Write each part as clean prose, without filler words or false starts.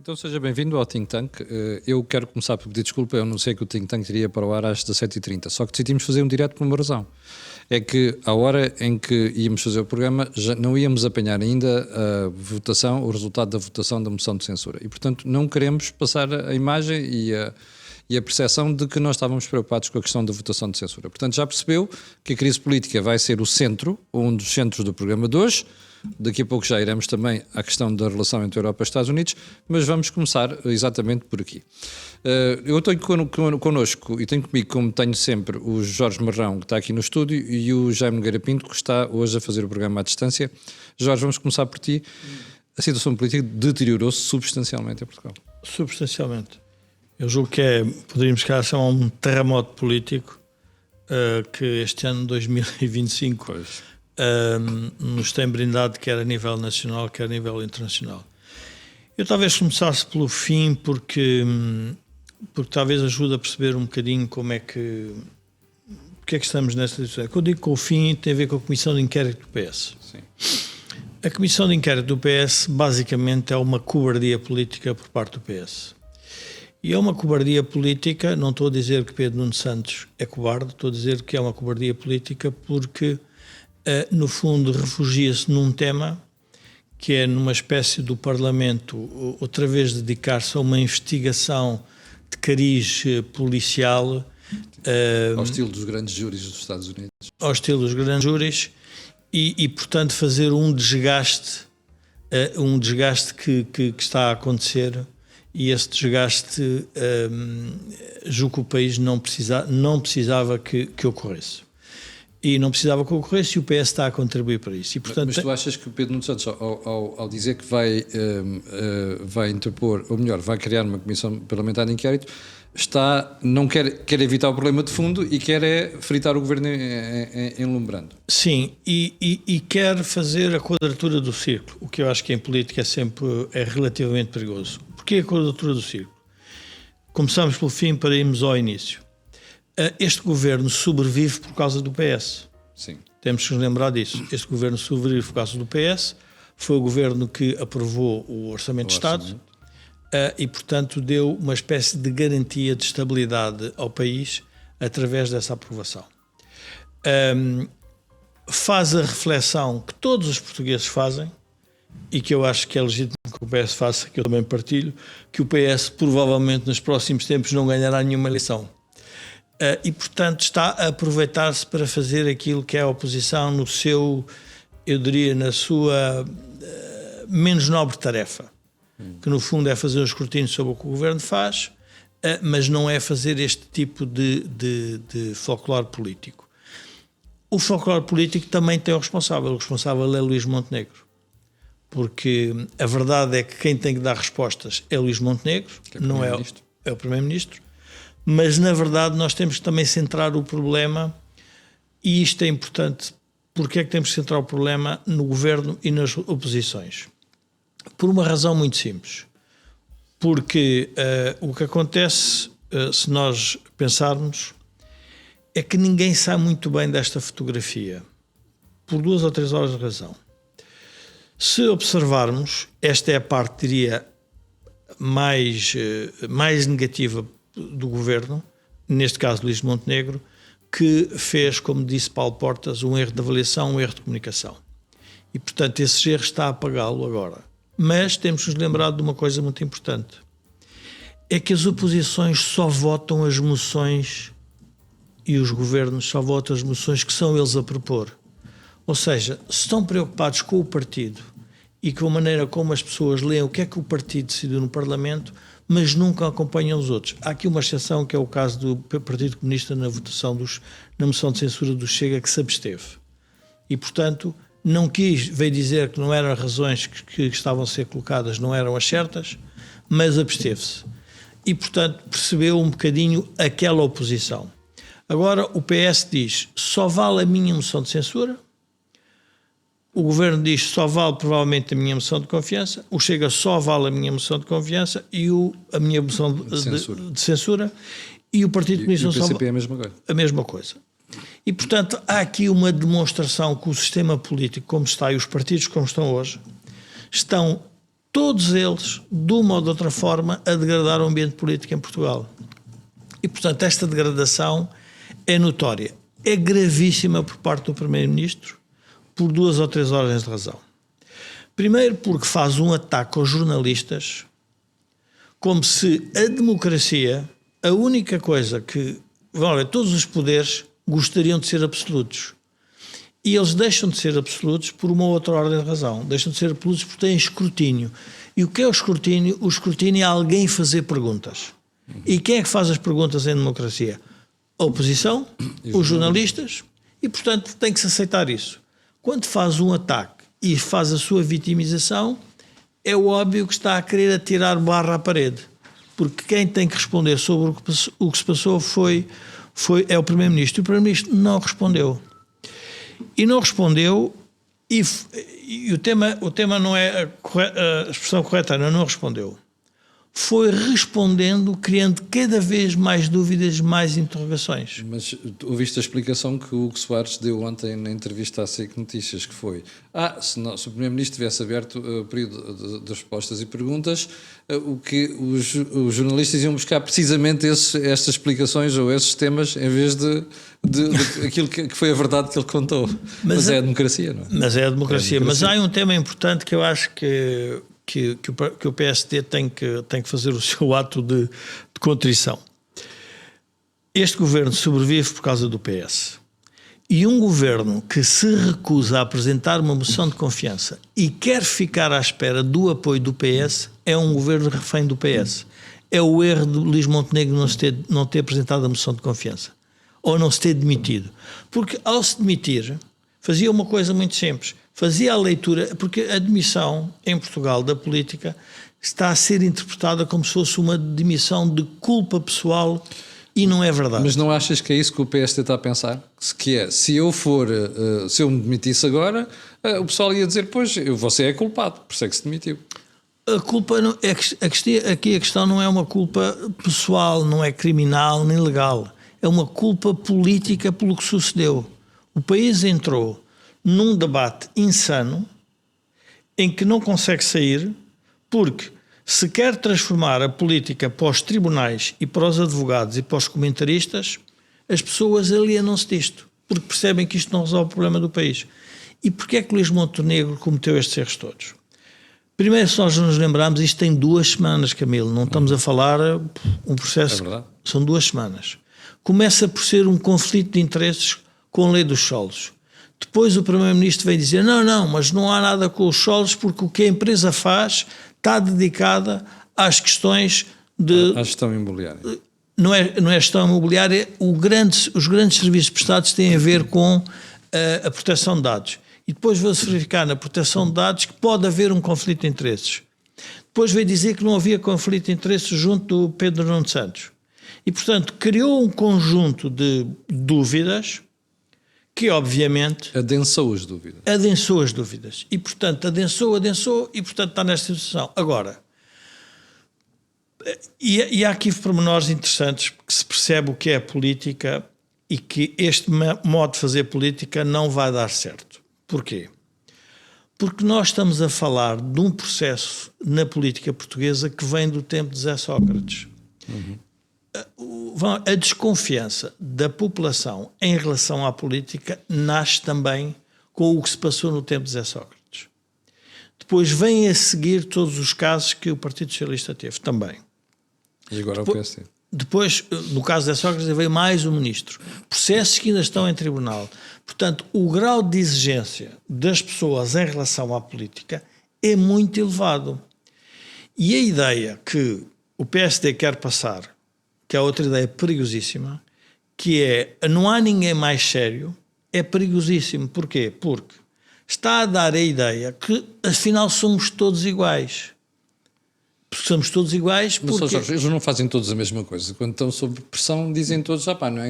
Então seja bem-vindo ao Think Tank. Eu quero começar por pedir desculpa, eu não sei que o Think Tank iria para o ar às 17h30, só que decidimos fazer um direto por uma razão. É que a hora em que íamos fazer o programa já não íamos apanhar ainda a votação, o resultado da votação da moção de censura. E, portanto, não queremos passar a imagem e a percepção de que nós estávamos preocupados com a questão da votação de censura. Portanto, já percebeu que a crise política vai ser o centro, um dos centros do programa de hoje. Daqui a pouco já iremos também à questão da relação entre a Europa e os Estados Unidos, mas vamos começar exatamente por aqui. Eu tenho connosco e tenho comigo, como tenho sempre, o Jorge Marrão, que está aqui no estúdio, e o Jaime Nogueira Pinto, que está hoje a fazer o programa à distância. Jorge, vamos começar por ti. A situação política deteriorou-se substancialmente em Portugal. Substancialmente. Eu julgo que poderíamos chamar um terremoto político que este ano, 2025... nos tem brindado, quer a nível nacional, quer a nível internacional. Eu talvez começasse pelo fim, porque talvez ajude a perceber um bocadinho porque é que estamos nesta situação. Quando eu digo com o fim, tem a ver com a Comissão de Inquérito do PS. Sim. A Comissão de Inquérito do PS, basicamente, é uma cobardia política por parte do PS. E é uma cobardia política, não estou a dizer que Pedro Nuno Santos é cobarde, estou a dizer que é uma cobardia política porque no fundo refugia-se num tema que é numa espécie do Parlamento outra vez dedicar-se a uma investigação de cariz policial ao estilo dos grandes júris dos Estados Unidos. Ao estilo dos grandes júris e portanto fazer um desgaste que está a acontecer, e esse desgaste julgo que o país não precisava que ocorresse. E não precisava que ocorresse, e o PS está a contribuir para isso. E, portanto, mas tu achas que o Pedro Nuno Santos, ao dizer que vai interpor, ou melhor, vai criar uma comissão parlamentar de inquérito, não quer evitar o problema de fundo e quer fritar o governo enlumbrando? Sim, e quer fazer a quadratura do círculo, o que eu acho que em política é relativamente perigoso. Porquê a quadratura do círculo? Começamos pelo fim para irmos ao início. Este governo sobrevive por causa do PS. Sim. Temos que nos lembrar disso. Este governo sobrevive por causa do PS, foi o governo que aprovou o Orçamento de Estado e, portanto, deu uma espécie de garantia de estabilidade ao país através dessa aprovação. Faz a reflexão que todos os portugueses fazem e que eu acho que é legítimo que o PS faça, que eu também partilho, que o PS provavelmente nos próximos tempos não ganhará nenhuma eleição. E, portanto, está a aproveitar-se para fazer aquilo que é a oposição no seu, eu diria, na sua menos nobre tarefa, que no fundo é fazer um escrutínio sobre o que o governo faz, mas não é fazer este tipo de folclore político. O folclore político também tem o responsável é Luís Montenegro, porque a verdade é que quem tem que dar respostas é Luís Montenegro, não é o Primeiro-Ministro. Mas, na verdade, nós temos que também centrar o problema, e isto é importante. Porque é que temos que centrar o problema no governo e nas oposições? Por uma razão muito simples. Porque o que acontece, se nós pensarmos, é que ninguém sabe muito bem desta fotografia, por 2 ou 3 horas de razão. Se observarmos, esta é a parte, diria, mais negativa do governo, neste caso Luís Montenegro, que fez, como disse Paulo Portas, um erro de avaliação, um erro de comunicação. E, portanto, esse erro está a apagá-lo agora. Mas temos que nos lembrar de uma coisa muito importante. É que as oposições só votam as moções e os governos só votam as moções que são eles a propor. Ou seja, se estão preocupados com o partido e com a maneira como as pessoas leem o que é que o partido decidiu no Parlamento, mas nunca acompanham os outros. Há aqui uma exceção, que é o caso do Partido Comunista na votação na moção de censura do Chega, que se absteve. E, portanto, veio dizer que não eram as razões que estavam a ser colocadas, não eram as certas, mas absteve-se. E, portanto, percebeu um bocadinho aquela oposição. Agora, o PS diz, só vale a minha moção de censura. O governo diz só vale provavelmente a minha moção de confiança, o Chega só vale a minha moção de confiança e a minha moção de censura, e o Partido Comunista só vale a mesma coisa. E, portanto, há aqui uma demonstração que o sistema político como está e os partidos como estão hoje estão todos eles, de uma ou de outra forma, a degradar o ambiente político em Portugal. E, portanto, esta degradação é notória. É gravíssima por parte do Primeiro-Ministro, por 2 ou 3 ordens de razão. Primeiro, porque faz um ataque aos jornalistas, como se a democracia, a única coisa que... Olha, todos os poderes gostariam de ser absolutos. E eles deixam de ser absolutos por uma outra ordem de razão. Deixam de ser absolutos porque têm escrutínio. E o que é o escrutínio? O escrutínio é alguém fazer perguntas. E quem é que faz as perguntas em democracia? A oposição, os jornalistas, e portanto tem que se aceitar isso. Quando faz um ataque e faz a sua vitimização, é óbvio que está a querer atirar barra à parede. Porque quem tem que responder sobre o que se passou é o Primeiro-Ministro. E o Primeiro-Ministro não respondeu. E não respondeu, e o tema não é a expressão correta, não respondeu. Foi respondendo, criando cada vez mais dúvidas, mais interrogações. Mas ouviste a explicação que o Hugo Soares deu ontem na entrevista à SIC Notícias, que foi, se o Primeiro-Ministro tivesse aberto o período das respostas e perguntas, o que os jornalistas iam buscar precisamente estas explicações ou esses temas, em vez de aquilo que foi a verdade que ele contou. Mas é a democracia, não é? Mas é a democracia. Mas há um tema importante que eu acho que o PSD tem que fazer o seu ato de contrição. Este governo sobrevive por causa do PS. E um governo que se recusa a apresentar uma moção de confiança e quer ficar à espera do apoio do PS é um governo refém do PS. É o erro de Luís Montenegro não ter apresentado a moção de confiança. Ou não se ter demitido. Porque ao se demitir, fazia uma coisa muito simples. Fazia a leitura, porque a demissão em Portugal da política está a ser interpretada como se fosse uma demissão de culpa pessoal e não é verdade. Mas não achas que é isso que o PSD está a pensar? Se eu me demitisse agora, o pessoal ia dizer, pois, você é culpado, por isso é que se demitiu. A culpa não, aqui a questão não é uma culpa pessoal, não é criminal nem legal. É uma culpa política pelo que sucedeu. O país entrou num debate insano em que não consegue sair porque se quer transformar a política para os tribunais e para os advogados e para os comentaristas, as pessoas alienam-se disto, porque percebem que isto não resolve o problema do país. E porquê é que Luís Montenegro cometeu estes erros todos? Primeiro, se nós nos lembrarmos, isto tem 2 semanas, Camilo, não estamos a falar um processo, são 2 semanas. Começa por ser um conflito de interesses com a lei dos solos. Depois o Primeiro-Ministro vem dizer, não, mas não há nada com os solos porque o que a empresa faz está dedicada às questões de... À gestão imobiliária. Não é gestão imobiliária, os grandes serviços prestados têm a ver com a proteção de dados. E depois vou-se verificar na proteção de dados que pode haver um conflito de interesses. Depois veio dizer que não havia conflito de interesses junto do Pedro Nuno Santos. E, portanto, criou um conjunto de dúvidas que, obviamente... Adensou as dúvidas. Adensou as dúvidas. E, portanto, adensou, e, portanto, está nesta situação. Agora, e há aqui pormenores interessantes que se percebe o que é a política e que este modo de fazer política não vai dar certo. Porquê? Porque nós estamos a falar de um processo na política portuguesa que vem do tempo de José Sócrates. A desconfiança da população em relação à política nasce também com o que se passou no tempo de José Sócrates. Depois vêm a seguir todos os casos que o Partido Socialista teve também. E agora o PSD. Depois, no caso de José Sócrates, veio mais um ministro. Processos que ainda estão em tribunal. Portanto, o grau de exigência das pessoas em relação à política é muito elevado. E a ideia que o PSD quer passar, que é outra ideia perigosíssima, que é não há ninguém mais sério, é perigosíssimo. Porquê? Porque está a dar a ideia que afinal somos todos iguais. Porque somos todos iguais porque... Mas, eles não fazem todos a mesma coisa. Quando estão sob pressão dizem todos,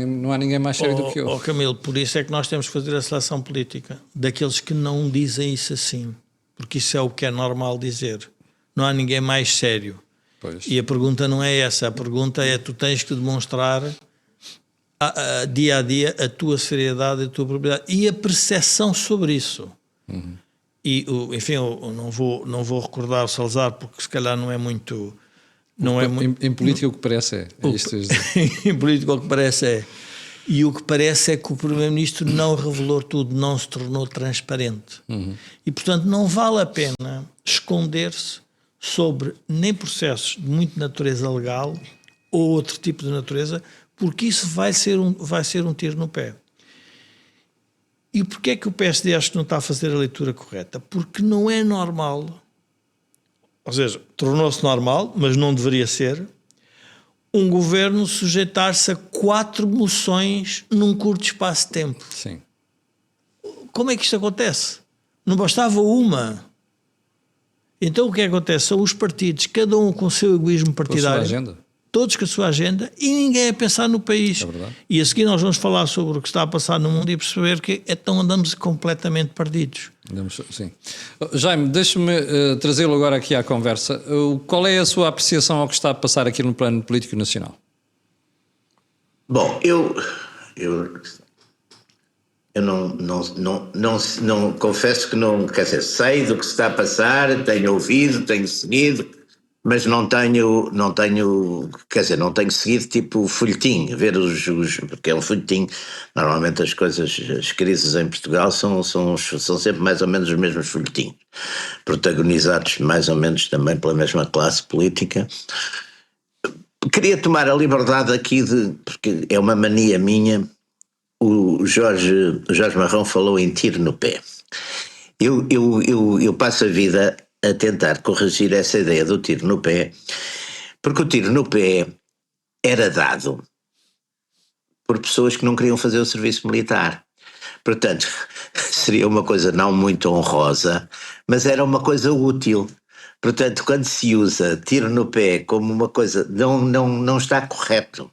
não há ninguém mais sério do que eu. Camilo, por isso é que nós temos que fazer a seleção política daqueles que não dizem isso assim. Porque isso é o que é normal dizer. Não há ninguém mais sério. Pois. E a pergunta não é essa. A pergunta é tu tens que demonstrar dia a dia a tua seriedade, a tua propriedade e a percepção sobre isso. e enfim, eu não vou recordar o Salazar, porque se calhar não é muito... Não é muito Em política o que parece é isto. em política o que parece é. E o que parece é que o Primeiro-Ministro não revelou tudo, não se tornou transparente. E, portanto, não vale a pena esconder-se sobre nem processos de muito natureza legal ou outro tipo de natureza, porque isso vai ser um tiro no pé. E porquê é que o PSD acho que não está a fazer a leitura correta? Porque não é normal, ou seja, tornou-se normal, mas não deveria ser, um governo sujeitar-se a 4 moções num curto espaço de tempo. Sim. Como é que isto acontece? Não bastava uma. Então o que acontece? São os partidos, cada um com o seu egoísmo partidário, agenda. todos com a sua agenda, e ninguém a pensar no país. É verdade. E a seguir nós vamos falar sobre o que está a passar no mundo e perceber que então andamos completamente perdidos. Sim. Jaime, deixe-me trazê-lo agora aqui à conversa. Qual é a sua apreciação ao que está a passar aqui no plano político nacional? Bom, eu não confesso que não, quer dizer, sei do que se está a passar, tenho ouvido, tenho seguido, mas não tenho, quer dizer, não tenho seguido tipo folhetim, ver porque é um folhetim, normalmente as crises em Portugal são sempre mais ou menos os mesmos folhetins, protagonizados mais ou menos também pela mesma classe política. Queria tomar a liberdade aqui porque é uma mania minha. O Jorge Marrão falou em tiro no pé. Eu passo a vida a tentar corrigir essa ideia do tiro no pé, porque o tiro no pé era dado por pessoas que não queriam fazer o serviço militar. Portanto, seria uma coisa não muito honrosa, mas era uma coisa útil. Portanto, quando se usa tiro no pé como uma coisa, não está correto.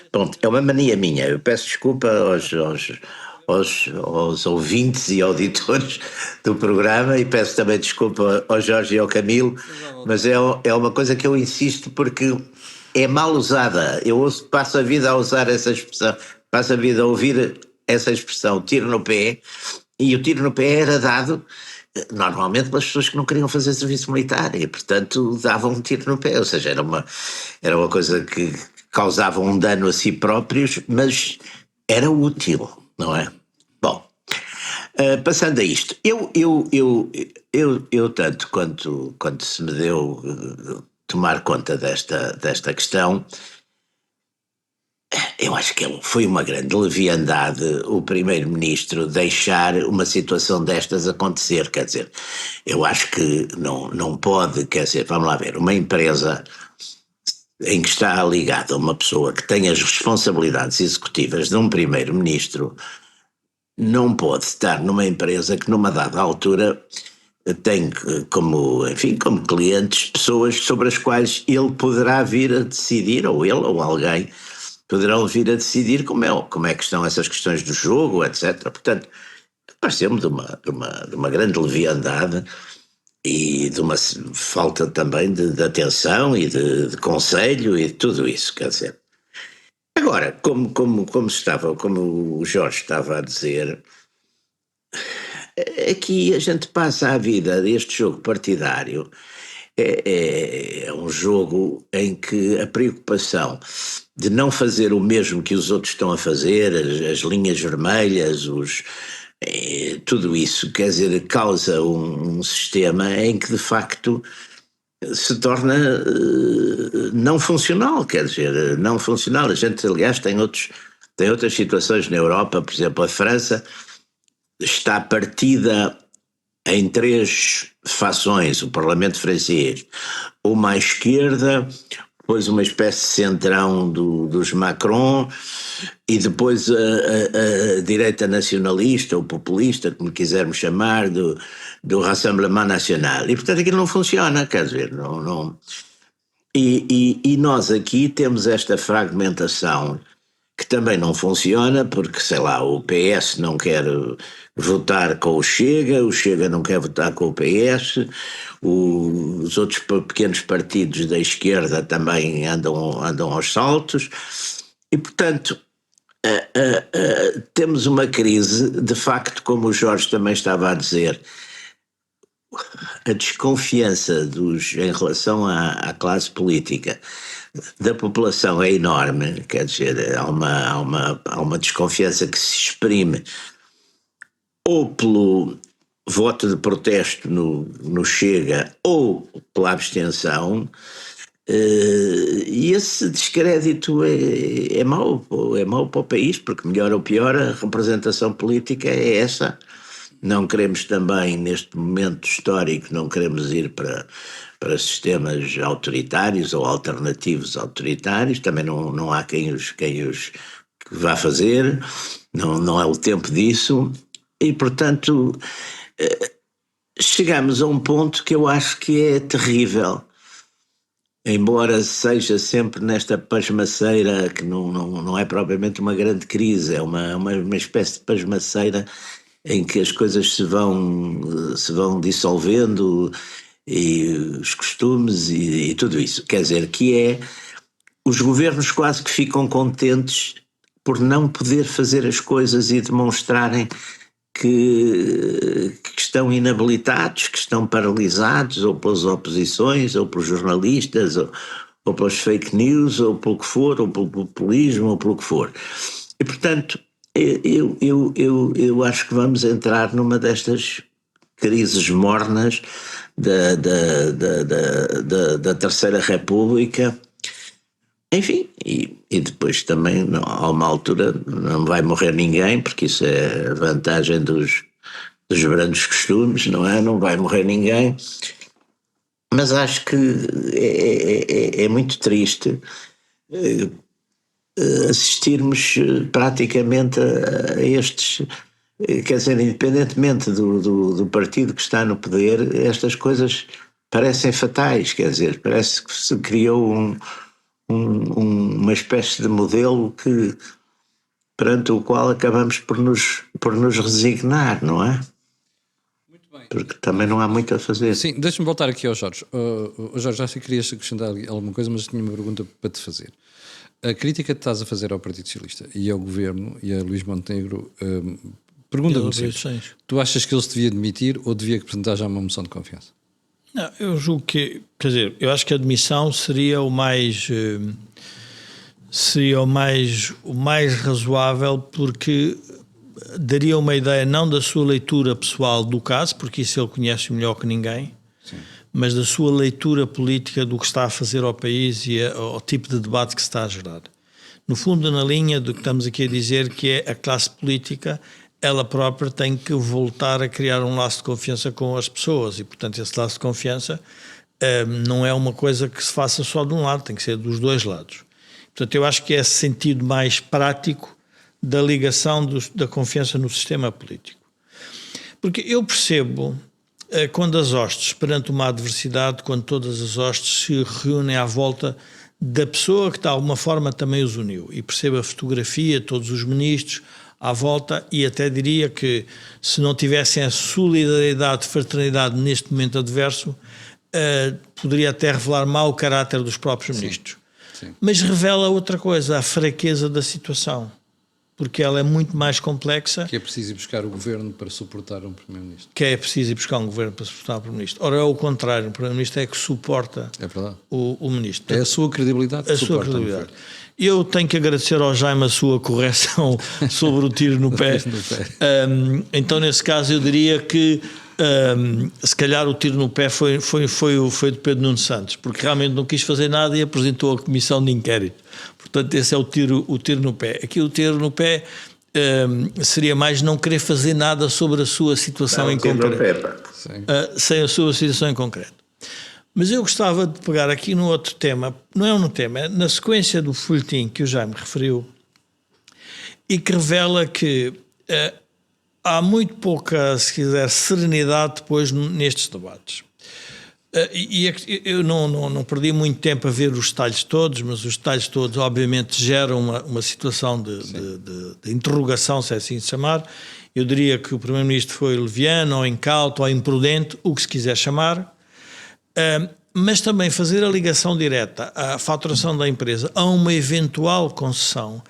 Pronto, é uma mania minha. Eu peço desculpa aos ouvintes e auditores do programa e peço também desculpa ao Jorge e ao Camilo, mas é uma coisa que eu insisto porque é mal usada. Eu passo a vida a usar essa expressão, passo a vida a ouvir essa expressão, tiro no pé, e o tiro no pé era dado normalmente pelas pessoas que não queriam fazer serviço militar e, portanto, davam um tiro no pé, ou seja, era uma coisa que causava um dano a si próprios, mas era útil, não é? Bom, passando a isto, eu tanto quanto se me deu tomar conta desta questão, eu acho que foi uma grande leviandade o primeiro-ministro deixar uma situação destas acontecer, quer dizer, eu acho que não pode, quer dizer, vamos lá ver, uma empresa em que está ligada a uma pessoa que tem as responsabilidades executivas de um primeiro-ministro, não pode estar numa empresa que numa dada altura tem como clientes pessoas sobre as quais ele poderá vir a decidir, ou ele ou alguém poderão vir a decidir como é que estão essas questões do jogo, etc. Portanto, pareceu-me de uma grande leviandade e de uma falta também de atenção e de conselho e de tudo isso, quer dizer. Agora, como o Jorge estava a dizer, aqui a gente passa a vida deste jogo partidário, é um jogo em que a preocupação de não fazer o mesmo que os outros estão a fazer, as linhas vermelhas, tudo isso, quer dizer, causa um sistema em que de facto se torna não funcional, quer dizer, não funcional. A gente, aliás, tem outras situações na Europa, por exemplo, a França está partida em 3 fações, o Parlamento francês, uma à esquerda, depois uma espécie de centrão dos Macron e depois a direita nacionalista ou populista, como quisermos chamar, do Rassemblement National. E portanto aquilo não funciona, quer dizer, não. E nós aqui temos esta fragmentação que também não funciona, porque, sei lá, o PS não quer votar com o Chega não quer votar com o PS, os outros pequenos partidos da esquerda também andam aos saltos, e, portanto, temos uma crise, de facto, como o Jorge também estava a dizer, a desconfiança em relação à classe política da população é enorme, quer dizer, há uma desconfiança que se exprime ou pelo voto de protesto no Chega ou pela abstenção, e esse descrédito é mau para o país, porque melhor ou pior a representação política é essa. Não queremos também, neste momento histórico, não queremos ir para sistemas autoritários ou alternativos autoritários, também não há quem os vá fazer, não é o tempo disso, e portanto chegamos a um ponto que eu acho que é terrível, embora seja sempre nesta pasmaceira, que não é propriamente uma grande crise, é uma espécie de pasmaceira em que as coisas se vão dissolvendo, e os costumes e tudo isso. Quer dizer, que é, os governos quase que ficam contentes por não poder fazer as coisas e demonstrarem que estão inabilitados, que estão paralisados, ou pelas oposições, ou pelos jornalistas, ou pelas fake news, ou pelo que for, ou pelo populismo, ou pelo que for. E, portanto, eu acho que vamos entrar numa destas crises mornas da Terceira República. Enfim, e depois também, a uma altura, não vai morrer ninguém, porque isso é a vantagem dos grandes costumes, não é? Não vai morrer ninguém. Mas acho que é muito triste assistirmos praticamente a estes, quer dizer, independentemente do partido que está no poder, estas coisas parecem fatais, quer dizer, parece que se criou uma espécie de modelo perante o qual acabamos por nos resignar, não é? Muito bem. Porque também não há muito a fazer. Sim, deixa-me voltar aqui ao Jorge. Jorge, já sei que querias acrescentar alguma coisa, mas tinha uma pergunta para te fazer. A crítica que estás a fazer ao Partido Socialista e ao Governo e a Luís Montenegro, pergunta-me simples. Tu achas que ele se devia demitir ou devia apresentar já uma moção de confiança? Não, eu julgo que, quer dizer, eu acho que a admissão seria o mais razoável, porque daria uma ideia não da sua leitura pessoal do caso, porque isso ele conhece melhor que ninguém. Sim. Mas da sua leitura política do que está a fazer ao país e ao tipo de debate que se está a gerar. No fundo, na linha do que estamos aqui a dizer, que é a classe política, ela própria tem que voltar a criar um laço de confiança com as pessoas, e portanto esse laço de confiança não é uma coisa que se faça só de um lado, tem que ser dos dois lados. Portanto, eu acho que é esse sentido mais prático da ligação da confiança no sistema político. Porque eu percebo quando as hostes, perante uma adversidade, quando todas as hostes se reúnem à volta da pessoa que de alguma forma também os uniu, e percebo a fotografia, todos os ministros à volta, e até diria que se não tivessem a solidariedade, fraternidade neste momento adverso, poderia até revelar mau caráter dos próprios ministros. Sim. Mas revela outra coisa, a fraqueza da situação, porque ela é muito mais complexa. Que é preciso ir buscar o governo para suportar um primeiro-ministro. Que é preciso ir buscar um governo para suportar o primeiro-ministro. Ora, é o contrário, o primeiro-ministro é que suporta o ministro. Portanto, é a sua credibilidade que suporta. A sua credibilidade. Eu tenho que agradecer ao Jaime a sua correção sobre o tiro no pé. Então, nesse caso, eu diria que se calhar o tiro no pé foi de Pedro Nuno Santos, porque realmente não quis fazer nada e apresentou a comissão de inquérito. Portanto, esse é o tiro no pé. Aqui o tiro no pé seria mais não querer fazer nada sobre a sua situação em concreto. Sem a sua situação em concreto. Mas eu gostava de pegar aqui no outro tema, não é um tema, é na sequência do folhetim que o Jaime referiu, e que revela que há muito pouca, se quiser, serenidade depois nestes debates. E eu não perdi muito tempo a ver os detalhes todos, mas os detalhes todos obviamente geram uma situação de interrogação, se é assim de chamar. Eu diria que o Primeiro-Ministro foi leviano, ou incauto, ou imprudente, o que se quiser chamar, mas também fazer a ligação direta à faturação da empresa a uma eventual concessão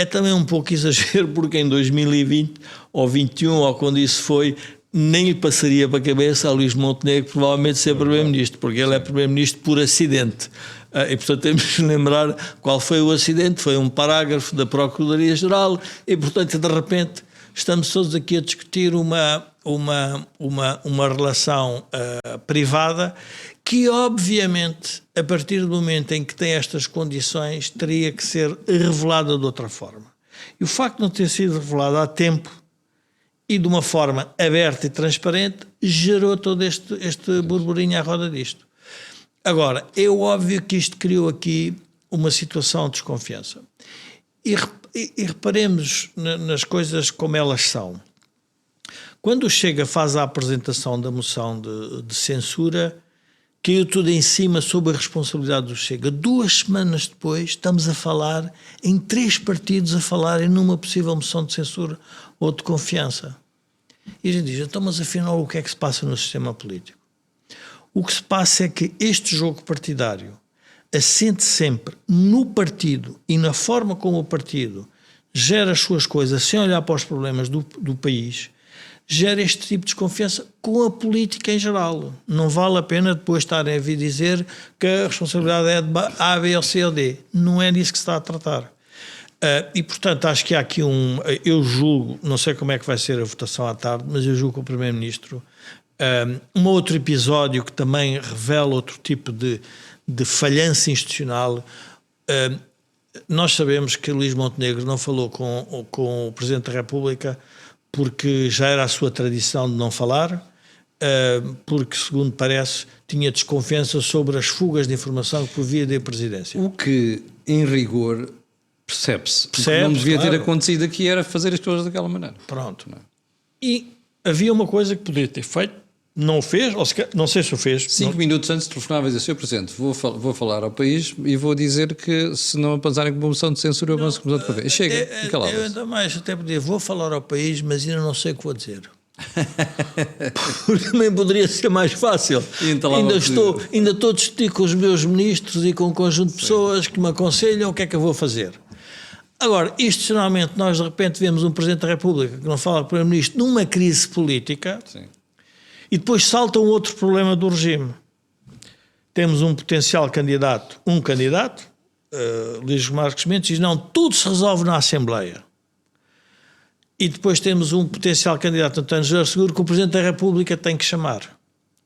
é também um pouco exagero, porque em 2020 ou 2021, ou quando isso foi, nem lhe passaria para a cabeça a Luís Montenegro provavelmente ser Primeiro-Ministro, porque ele é Primeiro-Ministro por acidente. E portanto temos de lembrar qual foi o acidente. Foi um parágrafo da Procuradoria-Geral e portanto de repente estamos todos aqui a discutir uma relação privada que obviamente a partir do momento em que tem estas condições teria que ser revelada de outra forma. E o facto de não ter sido revelada a tempo e de uma forma aberta e transparente gerou todo este burburinho à roda disto. Agora, é óbvio que isto criou aqui uma situação de desconfiança. E reparemos nas coisas como elas são. Quando o Chega faz a apresentação da moção de censura, caiu tudo em cima sob a responsabilidade do Chega. 2 semanas depois estamos a falar em 3 partidos a falarem numa possível moção de censura ou de confiança. E a gente diz, então, mas afinal o que é que se passa no sistema político? O que se passa é que este jogo partidário assente sempre no partido e na forma como o partido gera as suas coisas sem olhar para os problemas do país, gera este tipo de desconfiança com a política em geral. Não vale a pena depois estarem a vir dizer que a responsabilidade é de A, B ou C ou D. Não é disso que se está a tratar. E portanto acho que há aqui eu julgo, não sei como é que vai ser a votação à tarde, mas eu julgo que o Primeiro-Ministro um outro episódio que também revela outro tipo de falhança institucional. Nós sabemos que Luís Montenegro não falou com o Presidente da República porque já era a sua tradição de não falar, porque, segundo parece, tinha desconfiança sobre as fugas de informação que provia da presidência. O que, em rigor, percebe-se. Não devia ter acontecido aqui, era fazer as coisas daquela maneira. Pronto. Não. E havia uma coisa que poderia ter feito, não o fez, ou sequer, não sei se o fez. 5 minutos antes telefonava e dizia, Sr. Presidente, vou falar ao país e vou dizer que se não apanharem com uma moção de censura, eu vou começar de uma vez. Chega, e calava-se. Eu ainda mais, até podia, vou falar ao país, mas ainda não sei o que vou dizer. Porque também poderia ser mais fácil. Ainda estou a discutir com os meus ministros e com um conjunto de pessoas que me aconselham o que é que eu vou fazer. Agora, institucionalmente, nós de repente vemos um Presidente da República que não fala com o Primeiro-Ministro numa crise política. Sim. E depois salta um outro problema do regime. Temos um potencial candidato, Luís Marques Mendes, diz não, tudo se resolve na Assembleia. E depois temos um potencial candidato, António José Seguro, que o Presidente da República tem que chamar.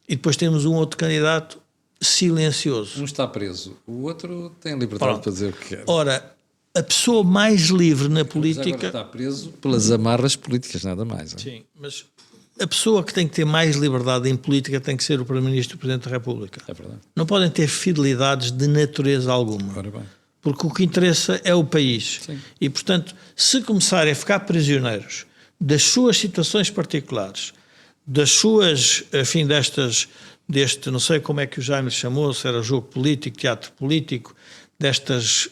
E depois temos um outro candidato silencioso. Um está preso, o outro tem liberdade para dizer o que quer. Ora, a pessoa mais livre na política... Mas agora está preso pelas amarras políticas, nada mais. Sim, mas... A pessoa que tem que ter mais liberdade em política tem que ser o Primeiro-Ministro e o Presidente da República. É verdade. Não podem ter fidelidades de natureza alguma. Ora bem. Porque o que interessa é o país. Sim. E, portanto, se começarem a ficar prisioneiros das suas situações particulares, das suas, enfim, deste, não sei como é que o Jaime lhe chamou, se era jogo político, teatro político, destas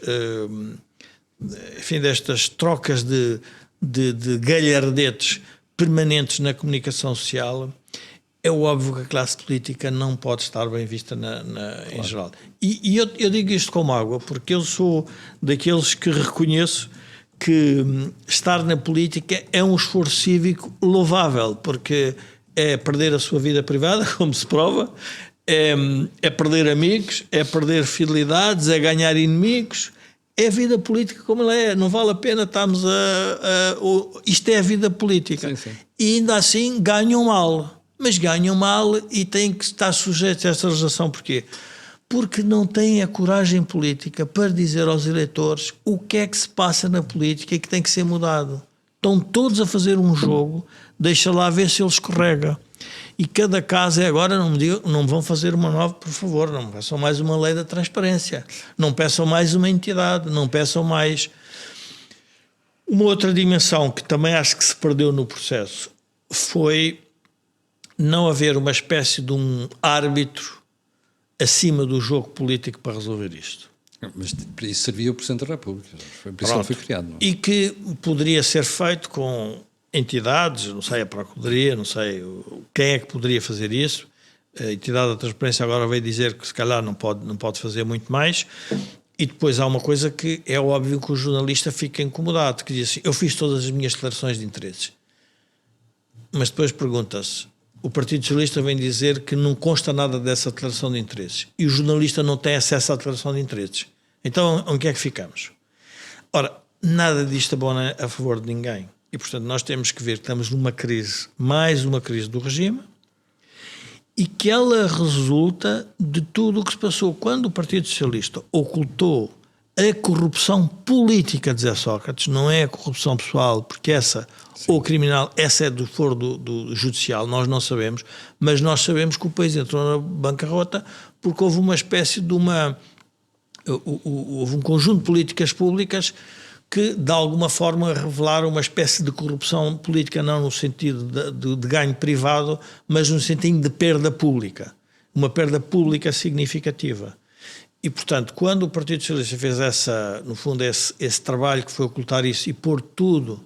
trocas de galhardetes permanentes na comunicação social, é óbvio que a classe política não pode estar bem vista em geral. E eu digo isto como água, porque eu sou daqueles que reconheço que estar na política é um esforço cívico louvável, porque é perder a sua vida privada, como se prova, é perder amigos, é perder fidelidades, é ganhar inimigos. É a vida política como ela é, não vale a pena estarmos isto é a vida política. Sim, sim. E ainda assim ganham mal, mas ganham mal e têm que estar sujeitos a esta legislação. Porquê? Porque não têm a coragem política para dizer aos eleitores o que é que se passa na política e que tem que ser mudado. Estão todos a fazer um jogo, deixa lá ver se ele escorrega. E cada caso é agora, não me vão fazer uma nova, por favor, não peçam mais uma lei da transparência, não peçam mais uma entidade, não peçam mais. Uma outra dimensão que também acho que se perdeu no processo foi não haver uma espécie de um árbitro acima do jogo político para resolver isto. Mas isso servia o Presidente da República, por isso ele foi criado. Não é? E que poderia ser feito com entidades, não sei, a Procuradoria, não sei quem é que poderia fazer isso. A entidade da transparência agora veio dizer que se calhar não pode fazer muito mais, E depois há uma coisa que é óbvio que o jornalista fica incomodado, que diz assim, eu fiz todas as minhas declarações de interesses. Mas depois pergunta-se, o Partido Socialista vem dizer que não consta nada dessa declaração de interesses. E o jornalista não tem acesso à declaração de interesses. Então, onde é que ficamos? Ora, nada disto abona a favor de ninguém. E, portanto, nós temos que ver que estamos numa crise, mais uma crise do regime, e que ela resulta de tudo o que se passou. Quando o Partido Socialista ocultou a corrupção política de José Sócrates, não é a corrupção pessoal, porque essa, sim, ou criminal, essa é do foro do judicial, nós não sabemos, mas nós sabemos que o país entrou na bancarrota porque houve uma espécie de houve um conjunto de políticas públicas que de alguma forma revelaram uma espécie de corrupção política, não no sentido de ganho privado, mas no sentido de perda pública, uma perda pública significativa. E, portanto, quando o Partido Socialista fez no fundo, esse trabalho que foi ocultar isso e pôr tudo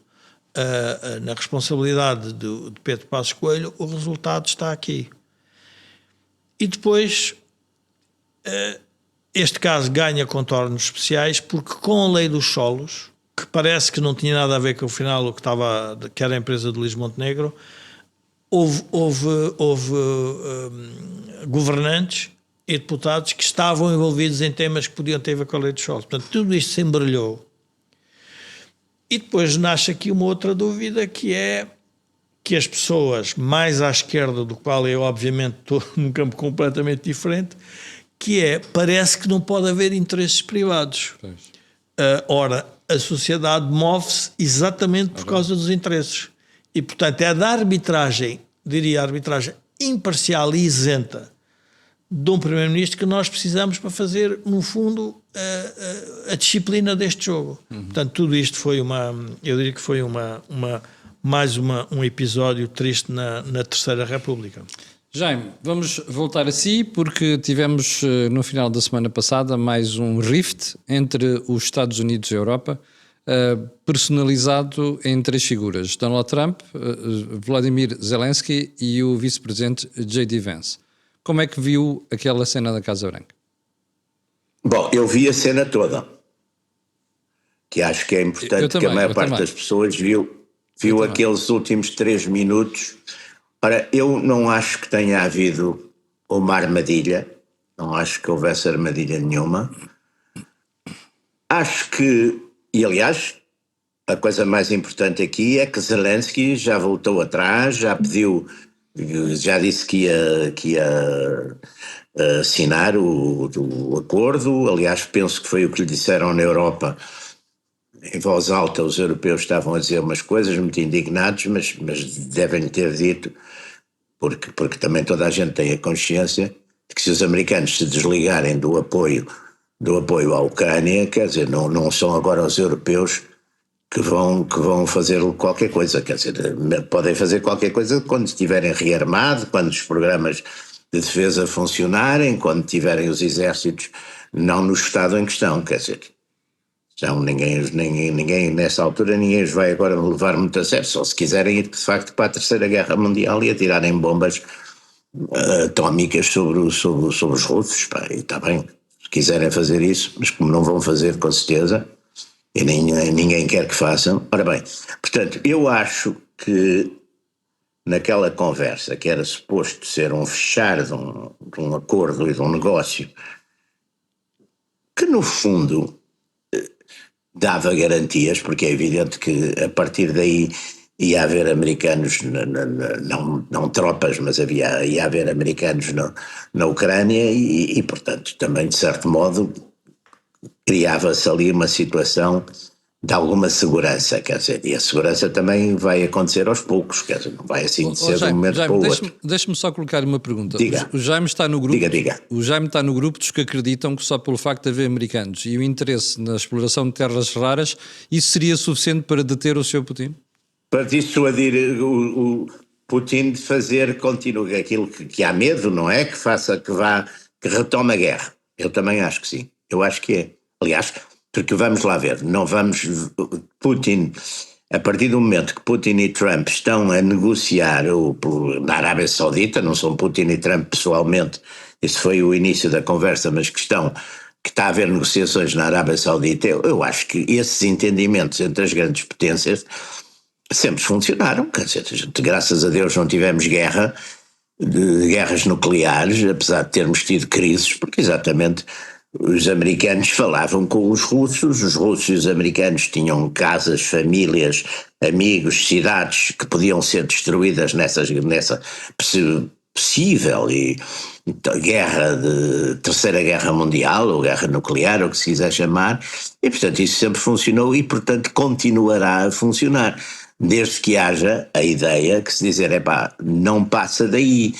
na responsabilidade de Pedro Passos Coelho, o resultado está aqui. E depois, este caso ganha contornos especiais porque com a lei dos solos, que parece que não tinha nada a ver com o final, que era a empresa de Luís Montenegro, houve governantes e deputados que estavam envolvidos em temas que podiam ter a ver com a lei dos solos. Portanto, tudo isto se embaralhou. E depois nasce aqui uma outra dúvida, que é que as pessoas mais à esquerda, do qual eu obviamente estou num campo completamente diferente, que é, parece que não pode haver interesses privados. Ora, a sociedade move-se exatamente por causa dos interesses. E, portanto, é da arbitragem, diria a arbitragem imparcial e isenta de um Primeiro-Ministro que nós precisamos para fazer, no fundo, a disciplina deste jogo. Portanto, tudo isto foi eu diria que foi mais um episódio triste na Terceira República. Jaime, vamos voltar a si, porque tivemos no final da semana passada mais um rift entre os Estados Unidos e a Europa, personalizado em três figuras: Donald Trump, Vladimir Zelensky e o vice-presidente J.D. Vance. Como é que viu aquela cena da Casa Branca? Bom, eu vi a cena toda, que acho que é importante, que a maior parte das pessoas viu aqueles últimos 3 minutos. Ora, eu não acho que tenha havido uma armadilha, não acho que houvesse armadilha nenhuma. Acho que, e aliás, a coisa mais importante aqui é que Zelensky já voltou atrás, já pediu, já disse que ia assinar o acordo. Aliás, penso que foi o que lhe disseram na Europa. Em voz alta, os europeus estavam a dizer umas coisas muito indignados, mas devem-lhe ter dito, porque também toda a gente tem a consciência de que se os americanos se desligarem do apoio à Ucrânia, quer dizer, não são agora os europeus que vão fazer qualquer coisa, quer dizer, podem fazer qualquer coisa quando estiverem rearmados, quando os programas de defesa funcionarem, quando tiverem os exércitos não no estado em questão, quer dizer. Então, ninguém nessa altura, ninguém os vai agora levar muito a sério, só se quiserem ir de facto para a Terceira Guerra Mundial e atirarem bombas atómicas sobre os russos, pá, e está bem, se quiserem fazer isso, mas como não vão fazer com certeza, e ninguém quer que façam. Ora bem, portanto, eu acho que naquela conversa, que era suposto ser um fechar de um acordo e de um negócio, que no fundo dava garantias, porque é evidente que a partir daí ia haver americanos, não tropas, mas ia haver americanos na Ucrânia e, portanto, também de certo modo criava-se ali uma situação de alguma segurança, quer dizer, e a segurança também vai acontecer aos poucos, quer dizer, não vai assim de ser de um momento para o outro. Deixa-me só colocar uma pergunta. Diga. O Jaime está no grupo. Diga. O Jaime está no grupo dos que acreditam que só pelo facto de haver americanos e o interesse na exploração de terras raras, isso seria suficiente para deter o Sr. Putin? Para dissuadir o Putin de fazer aquilo que há medo, não é? Que retome a guerra. Eu também acho que sim. Eu acho que é. Aliás, porque vamos lá ver, Putin, a partir do momento que Putin e Trump estão a negociar na Arábia Saudita, não são Putin e Trump pessoalmente, isso foi o início da conversa, mas que que está a haver negociações na Arábia Saudita, eu acho que esses entendimentos entre as grandes potências sempre funcionaram. Quer dizer, graças a Deus não tivemos guerras nucleares, apesar de termos tido crises, porque exatamente os americanos falavam com os russos e os americanos tinham casas, famílias, amigos, cidades que podiam ser destruídas nessa possível terceira guerra mundial ou guerra nuclear, ou o que se quiser chamar, e portanto isso sempre funcionou e portanto continuará a funcionar, desde que haja a ideia que se dizer, não passa daí,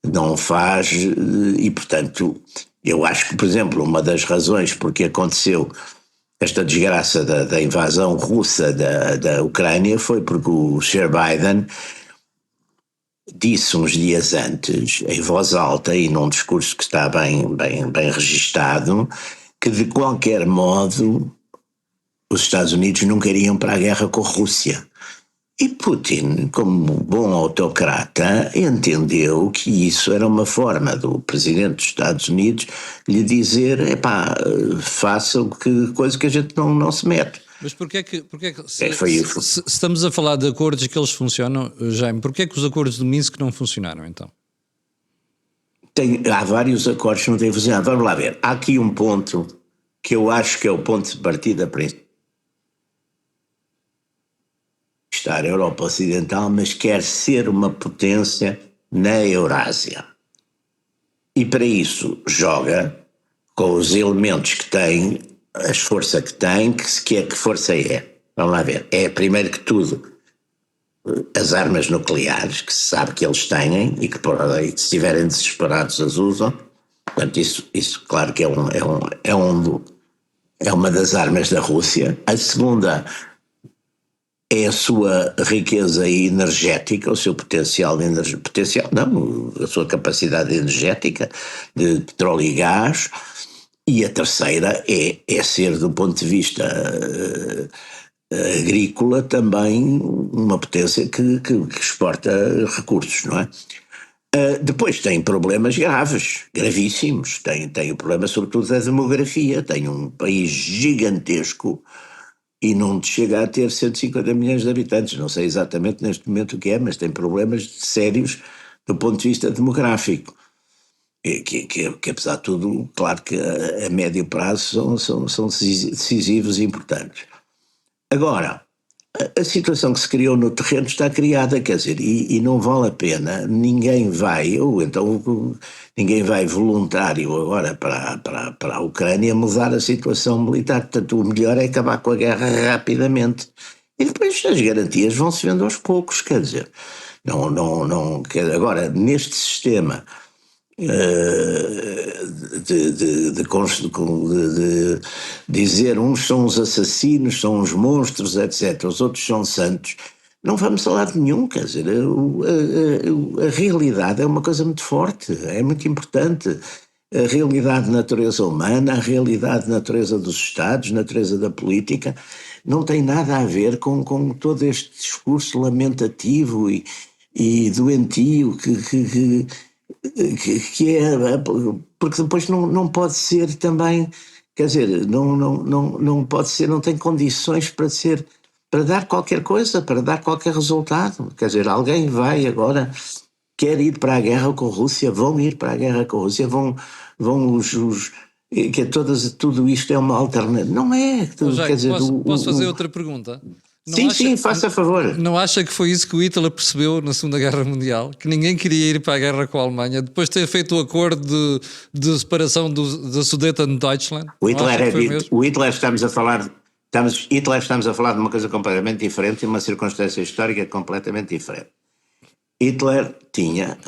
não faz, e portanto eu acho que, por exemplo, uma das razões porque aconteceu esta desgraça da invasão russa da Ucrânia foi porque o Sr. Biden disse uns dias antes, em voz alta e num discurso que está bem registado, que de qualquer modo os Estados Unidos nunca iriam para a guerra com a Rússia. E Putin, como bom autocrata, entendeu que isso era uma forma do presidente dos Estados Unidos lhe dizer, faça coisa que a gente não se mete. Mas porquê que se estamos a falar de acordos que eles funcionam, Jaime, porquê que os acordos de Minsk não funcionaram então? Há vários acordos que não têm funcionado. Vamos lá ver. Há aqui um ponto que eu acho que é o ponto de partida principal. Está a Europa Ocidental, mas quer ser uma potência na Eurásia. E para isso joga com os elementos que tem, a força que tem, que força é. Vamos lá ver. É, primeiro que tudo, as armas nucleares, que se sabe que eles têm e que se estiverem desesperados as usam. Portanto, isso claro que é uma das armas da Rússia. A segunda é a sua riqueza energética, o seu a sua capacidade energética de petróleo e gás, e a terceira é ser, do ponto de vista agrícola, também uma potência que exporta recursos, não é? Depois tem problemas gravíssimos, tem o problema sobretudo da demografia, tem um país gigantesco, e não chega a ter 150 milhões de habitantes, não sei exatamente neste momento o que é, mas tem problemas sérios do ponto de vista demográfico, que apesar de tudo, claro que a médio prazo são decisivos e importantes. Agora, a situação que se criou no terreno está criada, quer dizer, e não vale a pena, ninguém vai voluntário agora para a Ucrânia mudar a situação militar, portanto o melhor é acabar com a guerra rapidamente, e depois as garantias vão se vendo aos poucos, quer dizer, agora neste sistema de dizer uns são os assassinos, são os monstros, etc., os outros são santos, não vamos a lado nenhum, quer dizer, a realidade é uma coisa muito forte, é muito importante. A realidade de natureza humana, a realidade de natureza dos Estados, natureza da política, não tem nada a ver com todo este discurso lamentativo e doentio que é, porque depois não pode ser também, quer dizer, não pode ser, não tem condições para dar qualquer coisa, para dar qualquer resultado. Quer dizer, alguém vai agora, quer ir para a guerra com a Rússia, vão ir para a guerra com a Rússia, vão que tudo isto é uma alternativa. Não é. Quer dizer, posso fazer outra pergunta? Sim, faça favor. Não acha que foi isso que o Hitler percebeu na Segunda Guerra Mundial? Que ninguém queria ir para a guerra com a Alemanha, depois de ter feito o acordo de separação da Sudetendeutschland? Estamos a falar de uma coisa completamente diferente, e uma circunstância histórica completamente diferente. Hitler tinha,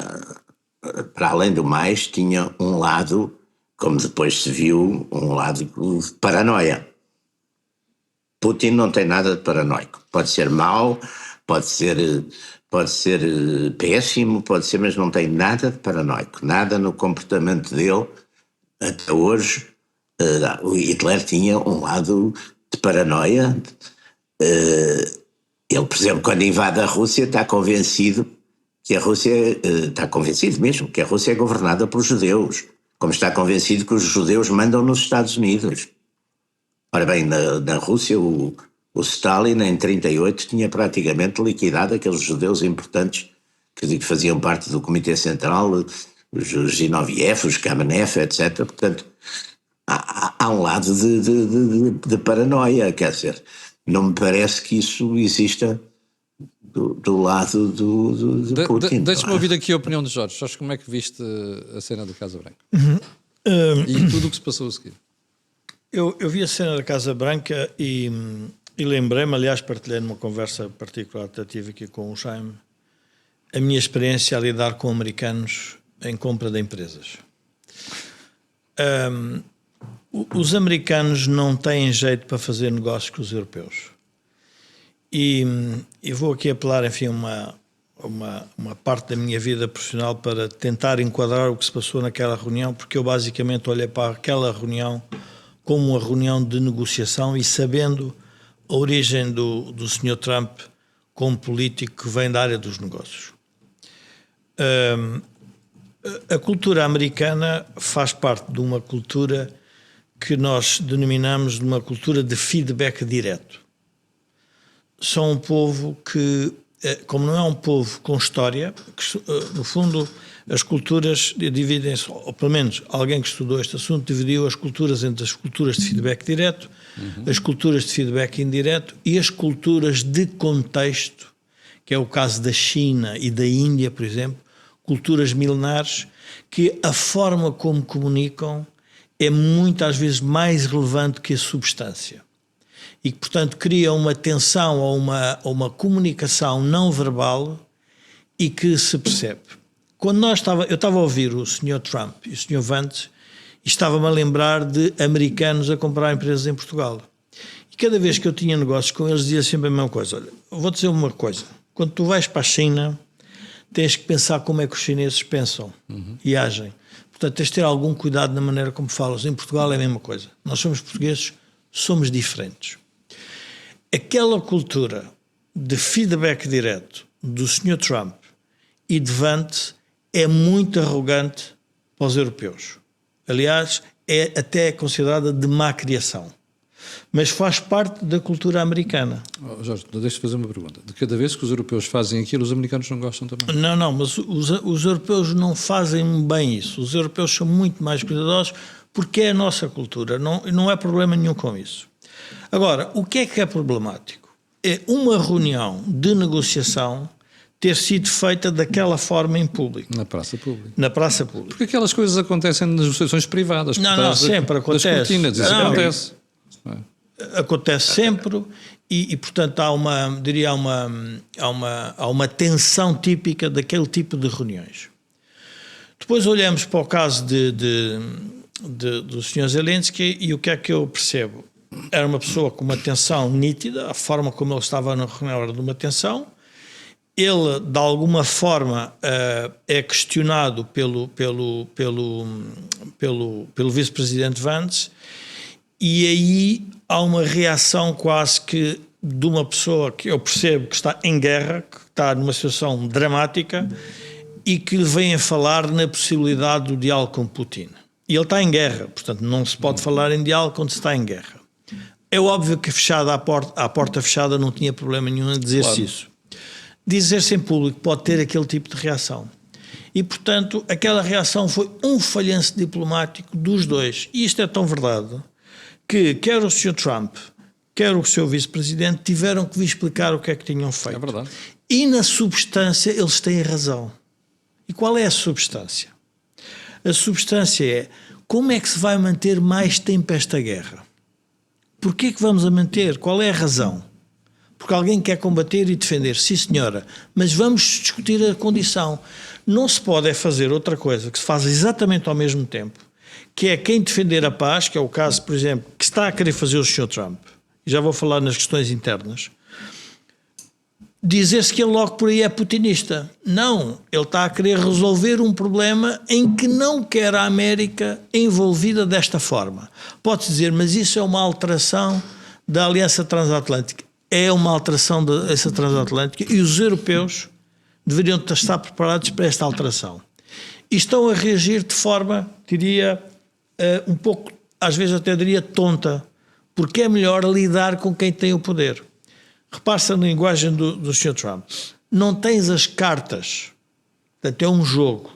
para além do mais, tinha um lado, como depois se viu, um lado de paranoia. Putin não tem nada de paranoico. Pode ser mau, pode ser péssimo, mas não tem nada de paranoico. Nada no comportamento dele, até hoje. O Hitler tinha um lado de paranoia. Ele, por exemplo, quando invade a Rússia, está convencido que a Rússia, está convencido mesmo, que a Rússia é governada por judeus, como está convencido que os judeus mandam nos Estados Unidos. Ora bem, na Rússia, o Stalin, em 1938, tinha praticamente liquidado aqueles judeus importantes que faziam parte do Comitê Central, os Zinoviev, os Kamenev, etc. Portanto, há um lado de paranoia, quer dizer, não me parece que isso exista do lado de Putin. Deixa-me ouvir aqui a opinião de Jorge. Jorge, como é que viste a cena da Casa Branca? E tudo o que se passou a seguir? Eu vi a cena da Casa Branca e lembrei-me, aliás, partilhei numa conversa particular que tive aqui com o Jaime, a minha experiência a lidar com americanos em compra de empresas. Os americanos não têm jeito para fazer negócios com os europeus. E vou aqui apelar, enfim, uma parte da minha vida profissional para tentar enquadrar o que se passou naquela reunião, porque eu basicamente olhei para aquela reunião como uma reunião de negociação e sabendo a origem do Sr. Trump como político que vem da área dos negócios. A cultura americana faz parte de uma cultura que nós denominamos de uma cultura de feedback direto. São um povo que, como não é um povo com história, que, no fundo as culturas dividem-se, ou pelo menos alguém que estudou este assunto dividiu as culturas entre as culturas de feedback direto, as culturas de feedback indireto e as culturas de contexto, que é o caso da China e da Índia, por exemplo, culturas milenares, que a forma como comunicam é muitas vezes mais relevante que a substância. E que, portanto, cria uma tensão ou uma comunicação não verbal e que se percebe. Quando eu estava a ouvir o Sr. Trump e o Sr. Vance e estava-me a lembrar de americanos a comprar empresas em Portugal. E cada vez que eu tinha negócios com eles dizia sempre a mesma coisa. Olha, vou dizer uma coisa. Quando tu vais para a China, tens que pensar como é que os chineses pensam e agem. Portanto, tens de ter algum cuidado na maneira como falas. Em Portugal é a mesma coisa. Nós somos portugueses, somos diferentes. Aquela cultura de feedback direto do Sr. Trump e de Vance é muito arrogante para os europeus. Aliás, é até considerada de má criação. Mas faz parte da cultura americana. Jorge, deixa-te fazer uma pergunta. De cada vez que os europeus fazem aquilo, os americanos não gostam também? Não, mas os europeus não fazem bem isso. Os europeus são muito mais cuidadosos porque é a nossa cultura. Não há problema nenhum com isso. Agora, o que é problemático? É uma reunião de negociação ter sido feita daquela forma em público. Na praça pública. Na praça pública. Porque aquelas coisas acontecem nas negociações privadas. Não, sempre acontece. Das cortinas, isso acontece. Acontece sempre e portanto, há uma tensão típica daquele tipo de reuniões. Depois olhamos para o caso do Sr. Zelensky e o que é que eu percebo? Era uma pessoa com uma tensão nítida, a forma como ele estava na reunião era de uma tensão. Ele, de alguma forma, é questionado pelo vice-presidente Vance e aí há uma reação quase que de uma pessoa que eu percebo que está em guerra, que está numa situação dramática e que lhe vem a falar na possibilidade do diálogo com Putin. E ele está em guerra, portanto não se pode falar em diálogo quando se está em guerra. É óbvio que a porta fechada não tinha problema nenhum em dizer-se isso. Dizer-se em público pode ter aquele tipo de reação. E, portanto, aquela reação foi um falhanço diplomático dos dois. E isto é tão verdade que quer o Sr. Trump, quer o seu vice-presidente tiveram que vir explicar o que é que tinham feito. É verdade. E na substância eles têm razão. E qual é a substância? A substância é como é que se vai manter mais tempo esta guerra? Porquê que vamos a manter? Qual é a razão? Porque alguém quer combater e defender, sim senhora, mas vamos discutir a condição. Não se pode é fazer outra coisa que se faz exatamente ao mesmo tempo, que é quem defender a paz, que é o caso, por exemplo, que está a querer fazer o Sr. Trump, e já vou falar nas questões internas, dizer-se que ele logo por aí é putinista. Não, ele está a querer resolver um problema em que não quer a América envolvida desta forma. Pode-se dizer, mas isso é uma alteração da Aliança Transatlântica. É uma alteração da Aliança Transatlântica e os europeus deveriam estar preparados para esta alteração. e estão a reagir de forma, diria, um pouco, às vezes até diria tonta, porque é melhor lidar com quem tem o poder. Repare-se na linguagem do Sr. Trump. Não tens as cartas, portanto é um jogo,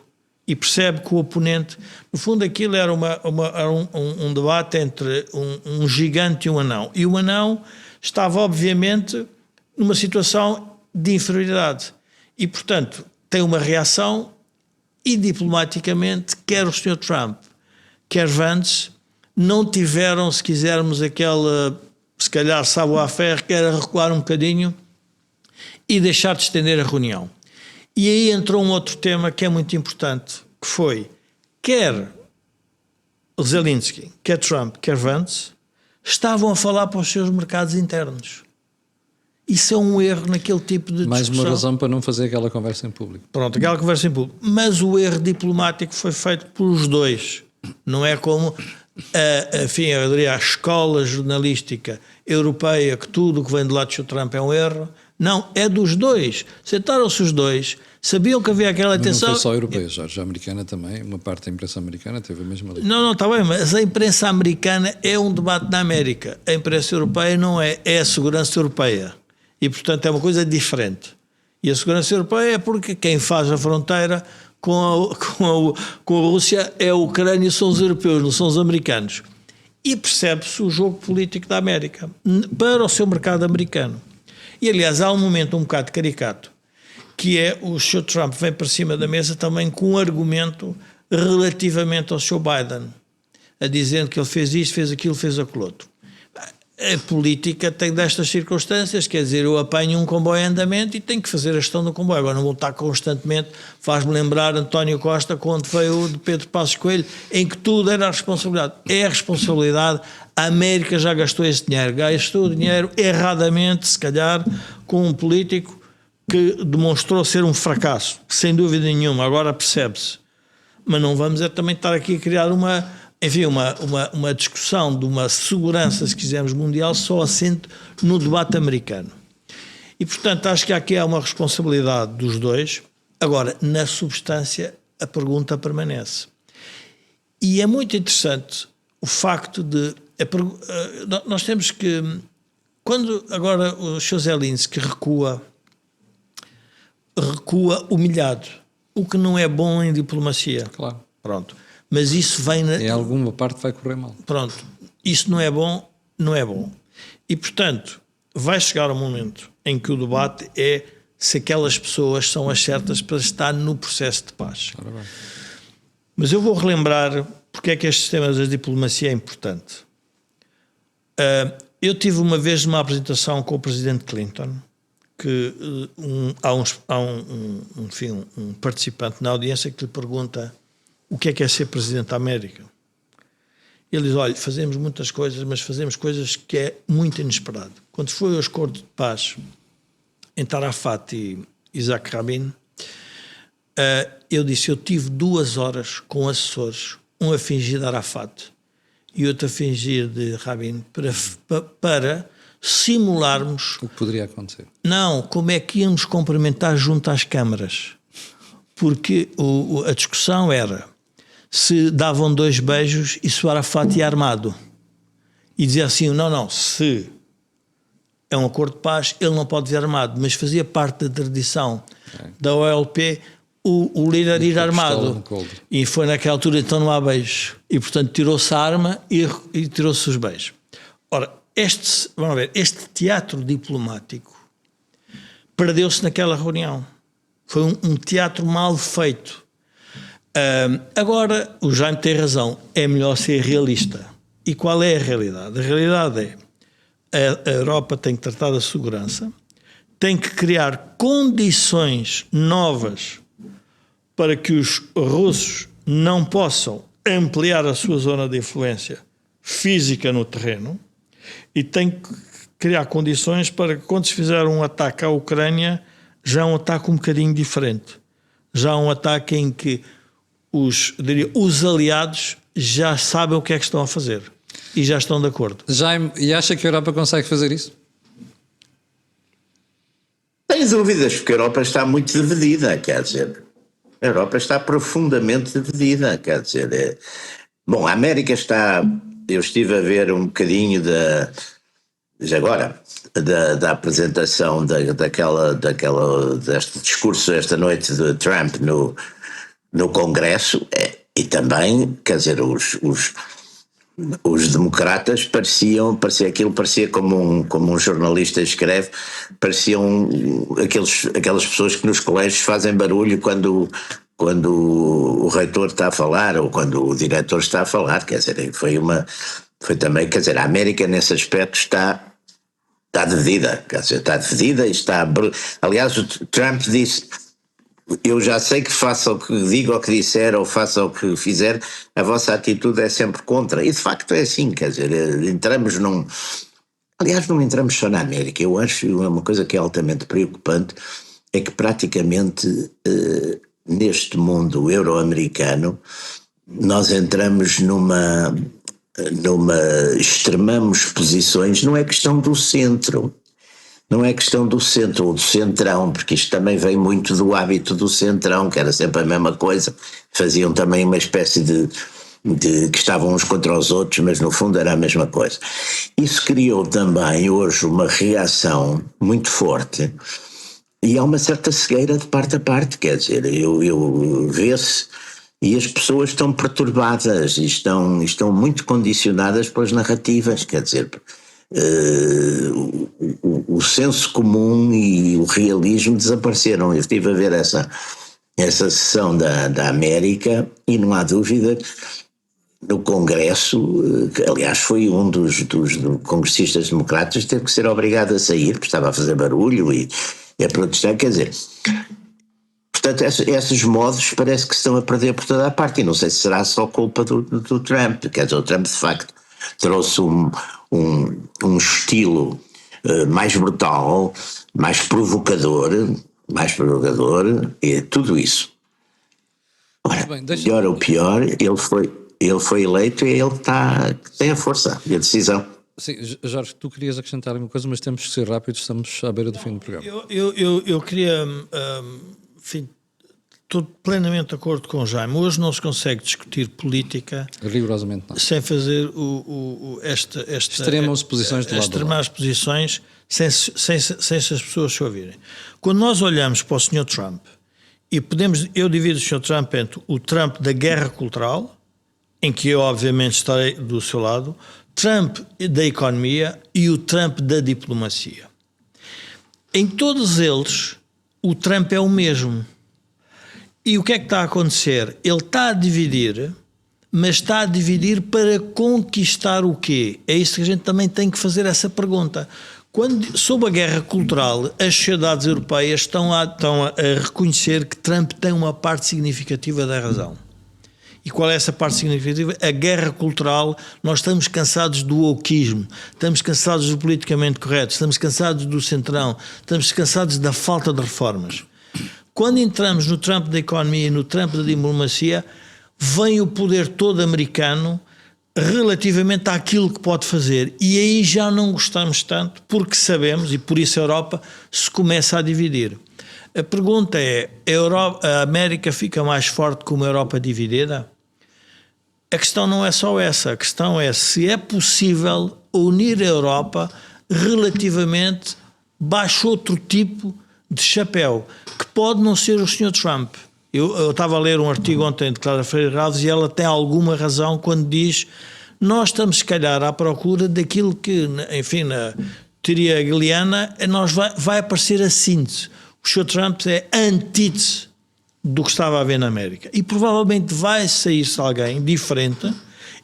e percebe que o oponente, no fundo aquilo era um debate entre um gigante e um anão, e o anão estava obviamente numa situação de inferioridade, e portanto tem uma reação, e diplomaticamente quer o Sr. Trump, quer Vance, não tiveram, se quisermos, aquela, se calhar, savoir-faire, que era recuar um bocadinho e deixar de estender a reunião. E aí entrou um outro tema que é muito importante, que foi, quer Zelensky, quer Trump, quer Vance, estavam a falar para os seus mercados internos. Isso é um erro naquele tipo de discussão. Mais uma razão para não fazer aquela conversa em público. Pronto, aquela conversa em público. Mas o erro diplomático foi feito pelos dois. Não é como, enfim, eu diria, a escola jornalística europeia, que tudo o que vem do lado de Trump é um erro. Não, é dos dois. Sentaram-se os dois, sabiam que havia aquela tensão. Não foi só europeia, Jorge, a americana também, uma parte da imprensa americana teve a mesma leitura. Não, está bem, mas a imprensa americana é um debate na América. A imprensa europeia não é, é a segurança europeia. E, portanto, é uma coisa diferente. E a segurança europeia é porque quem faz a fronteira com a Rússia é a Ucrânia, são os europeus, não são os americanos. E percebe-se o jogo político da América para o seu mercado americano. E, aliás, há um momento um bocado caricato, que é o Sr. Trump vem para cima da mesa também com um argumento relativamente ao Sr. Biden, a dizendo que ele fez isto, fez aquilo, fez aquilo outro. A política tem destas circunstâncias, quer dizer, eu apanho um comboio em andamento e tenho que fazer a gestão do comboio. Agora não vou estar constantemente, faz-me lembrar António Costa quando veio o de Pedro Passos Coelho, em que tudo era a responsabilidade. É a responsabilidade, a América já gastou esse dinheiro, gastou o dinheiro erradamente, se calhar, com um político que demonstrou ser um fracasso, sem dúvida nenhuma, agora percebe-se. Mas não vamos também estar aqui a criar uma discussão de uma segurança, se quisermos, mundial, só assente no debate americano. E, portanto, acho que aqui há uma responsabilidade dos dois. Agora, na substância, a pergunta permanece. E é muito interessante o facto de... nós temos que... Quando agora o Sr. Zelensky recua humilhado, o que não é bom em diplomacia. Claro. Pronto. Mas isso vem... Em alguma parte vai correr mal. Pronto. Isso não é bom, não é bom. E, portanto, vai chegar um momento em que o debate é se aquelas pessoas são as certas para estar no processo de paz. Mas eu vou relembrar porque é que este sistema da diplomacia é importante. Eu tive uma vez uma apresentação com o presidente Clinton, que há um participante na audiência que lhe pergunta o que é ser presidente da América. Ele diz, olha, fazemos muitas coisas, mas fazemos coisas que é muito inesperado. Quando foi o acordo de paz entre Arafat e Isaac Rabin, eu disse, eu tive 2 horas com assessores, um a fingir de Arafat e outro a fingir de Rabin, para simularmos... O que poderia acontecer? Não, como é que íamos cumprimentar junto às câmaras. Porque a discussão era se davam 2 beijos e se o Arafat ia armado. E dizia assim, não, se é um acordo de paz, ele não pode vir armado, mas fazia parte da tradição da OLP o líder ir armado. E foi naquela altura, então não há beijos. E, portanto, tirou-se a arma e tirou-se os beijos. Ora, vamos ver, este teatro diplomático perdeu-se naquela reunião. Foi um teatro mal feito. Agora, o Jaime tem razão, é melhor ser realista. E qual é a realidade? A realidade é a Europa tem que tratar da segurança, tem que criar condições novas para que os russos não possam ampliar a sua zona de influência física no terreno e tem que criar condições para que, quando se fizer um ataque à Ucrânia, já é um ataque um bocadinho diferente. Já é um ataque em que os aliados já sabem o que é que estão a fazer e já estão de acordo. Jaime, e acha que a Europa consegue fazer isso? Tenho dúvidas, porque a Europa está muito dividida, quer dizer. A Europa está profundamente dividida, quer dizer, bom, a América está, eu estive a ver um bocadinho já agora, da apresentação deste discurso esta noite de Trump no Congresso, e também, quer dizer, os democratas parecia como um jornalista escreve, pareciam aquelas pessoas que nos colégios fazem barulho quando o reitor está a falar ou quando o diretor está a falar, quer dizer, foi também, quer dizer, a América nesse aspecto está dividida, quer dizer, está dividida e está, aliás, o Trump disse: eu já sei que faça o que diga ou que disser ou faça o que fizer, a vossa atitude é sempre contra. E de facto é assim, quer dizer, aliás, não entramos só na América. Eu acho uma coisa que é altamente preocupante, é que praticamente neste mundo euro-americano nós entramos extremamos posições, não é questão do centro. Não é questão do centro ou do centrão, porque isto também vem muito do hábito do centrão, que era sempre a mesma coisa. Faziam também uma espécie de que estavam uns contra os outros, mas no fundo era a mesma coisa. Isso criou também hoje uma reação muito forte e há uma certa cegueira de parte a parte, quer dizer, eu vê-se e as pessoas estão perturbadas e estão muito condicionadas pelas narrativas, quer dizer, o senso comum e o realismo desapareceram. Eu estive a ver essa sessão da América e não há dúvida, no Congresso, que aliás foi um dos congressistas democratas, teve que ser obrigado a sair porque estava a fazer barulho e a protestar, quer dizer. Portanto, esses modos parece que estão a perder por toda a parte, e não sei se será só culpa do Trump, quer dizer, o Trump de facto trouxe um estilo mais brutal, mais provocador, e tudo isso. Ora, Bem, melhor ou pior, ele foi eleito e é ele que tem a força e a decisão. Sim, Jorge, tu querias acrescentar alguma coisa, mas temos que ser rápidos, estamos à beira do fim do programa. Eu queria, enfim, estou plenamente de acordo com o Jaime. Hoje não se consegue discutir política Rigorosamente não. sem fazer extremar as posições de lado. Extremar as posições sem as pessoas se ouvirem. Quando nós olhamos para o Sr. Trump, e eu divido o Sr. Trump entre o Trump da guerra cultural, em que eu obviamente estarei do seu lado, Trump da economia e o Trump da diplomacia. Em todos eles, o Trump é o mesmo. E o que é que está a acontecer? Ele está a dividir, mas está a dividir para conquistar o quê? É isso que a gente também tem que fazer essa pergunta. Sob a guerra cultural, as sociedades europeias estão a reconhecer que Trump tem uma parte significativa da razão. E qual é essa parte significativa? A guerra cultural. Nós estamos cansados do wokeismo, estamos cansados do politicamente correto, estamos cansados do centrão, estamos cansados da falta de reformas. Quando entramos no Trump da economia e no Trump da diplomacia, vem o poder todo americano relativamente àquilo que pode fazer. E aí já não gostamos tanto, porque sabemos, e por isso a Europa se começa a dividir. A pergunta é, a América fica mais forte com uma Europa dividida? A questão não é só essa, a questão é se é possível unir a Europa relativamente baixo outro tipo de chapéu, que pode não ser o Sr. Trump. Eu estava a ler um artigo ontem de Clara Freire Alves e ela tem alguma razão quando diz: nós estamos se calhar à procura daquilo que, enfim, na teoria hegeliana, vai aparecer a síntese. O Sr. Trump é a antítese do que estava a ver na América. E provavelmente vai sair-se alguém diferente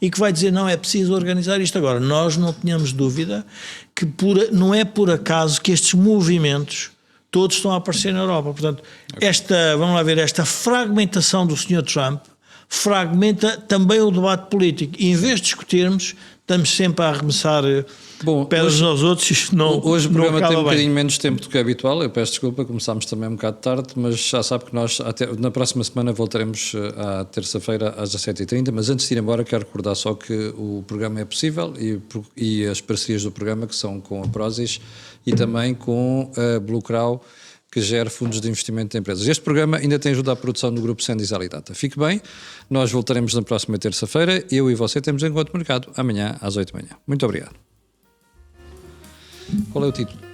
e que vai dizer: não, é preciso organizar isto agora. Nós não tínhamos dúvida que não é por acaso que estes movimentos todos estão a aparecer na Europa. Portanto, vamos lá ver, esta fragmentação do Sr. Trump fragmenta também o debate político. E em vez de discutirmos, estamos sempre a arremessar pedras aos outros. Isto hoje o programa tem um bocadinho bem. menos tempo do que é habitual. Eu peço desculpa, começámos também um bocado tarde, mas já sabe que nós na próxima semana voltaremos à terça-feira às 17h30. Mas antes de ir embora, quero recordar só que o programa é possível e as parcerias do programa, que são com a Prozis e também com a Blue Crow, que gere fundos de investimento de empresas. Este programa ainda tem ajuda à produção do Grupo Sendis Alidata. Fique bem, nós voltaremos na próxima terça-feira. Eu e você temos Encontro Mercado amanhã às 8 da manhã. Muito obrigado. Qual é o título?